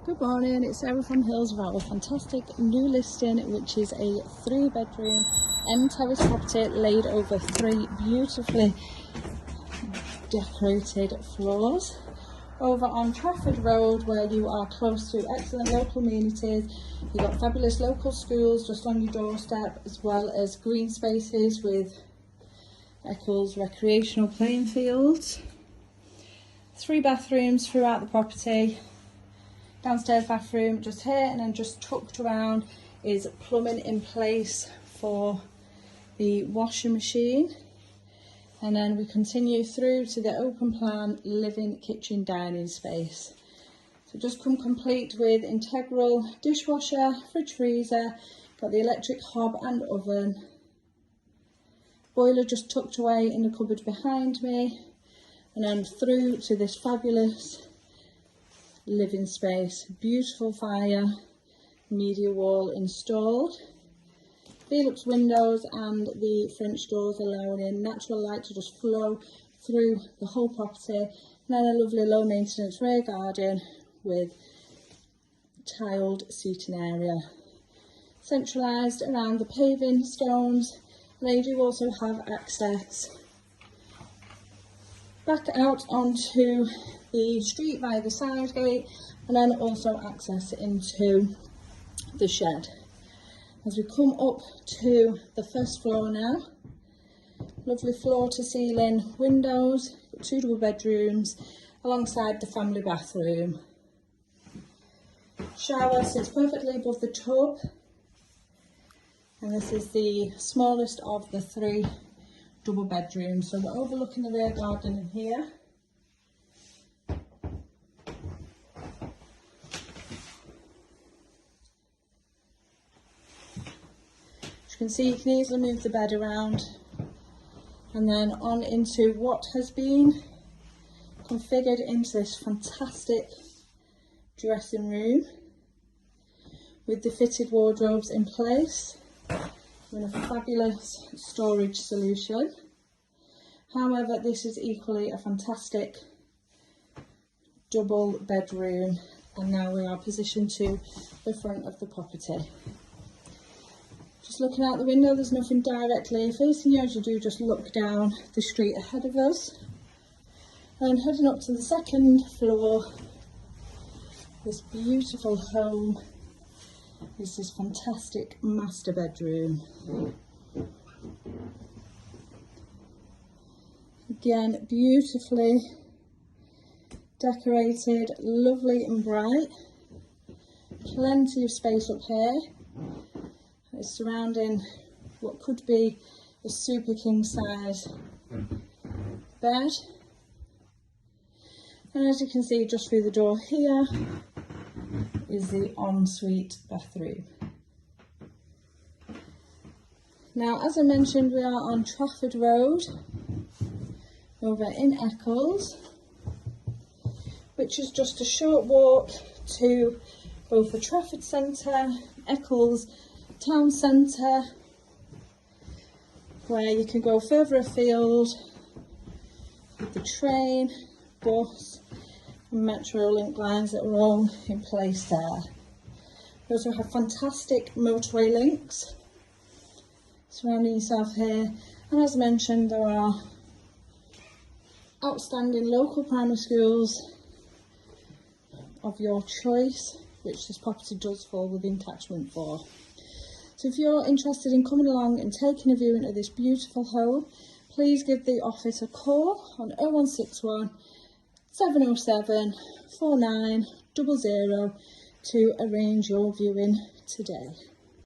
Good morning, it's Sarah from Hills with our fantastic new listing, which is a 3-bedroom terrace property laid over 3 beautifully decorated floors over on Trafford Road, where you are close to excellent local amenities. You've got fabulous local schools just on your doorstep, as well as green spaces with Eccles recreational playing fields. 3 bathrooms throughout the property. Downstairs bathroom just here, and then just tucked around is plumbing in place for the washing machine. And then we continue through to the open plan living, kitchen, dining space. So just come complete with integral dishwasher, fridge, freezer, got the electric hob and oven. Boiler just tucked away in the cupboard behind me, and then through to this fabulous living space. Beautiful fire, media wall installed, Velux windows and the French doors allowing in natural light to just flow through the whole property, and then a lovely low maintenance rear garden with tiled seating area centralised around the paving stones. And they do also have access back out onto the street via the side gate, and then also access into the shed. As we come up to the first floor now, lovely floor to ceiling windows, 2 double bedrooms alongside the family bathroom. Shower sits perfectly above the tub, and this is the smallest of the 3 double bedrooms. So we're overlooking the rear garden in here. As you can see, you can easily move the bed around, and then on into what has been configured into this fantastic dressing room with the fitted wardrobes in place, with a fabulous storage solution. However, this is equally a fantastic double bedroom, and now we are positioned to the front of the property. Just looking out the window, there's nothing directly facing you, as you do just look down the street ahead of us. And heading up to the second floor, this beautiful home is this fantastic master bedroom. Again, beautifully decorated, lovely and bright. Plenty of space up here. It's surrounding what could be a super king size bed. And as you can see just through the door here is the ensuite bathroom. Now, as I mentioned, we are on Trafford Road over in Eccles, which is just a short walk to both the Trafford Centre, Eccles Town Centre, where you can go further afield with the train, bus and metro link lines that are all in place there. We also have fantastic motorway links surrounding yourself here, and as mentioned, there are outstanding local primary schools of your choice, which this property does fall within catchment for. So if you're interested in coming along and taking a viewing of this beautiful home, please give the office a call on 0161 707 4900 to arrange your viewing today.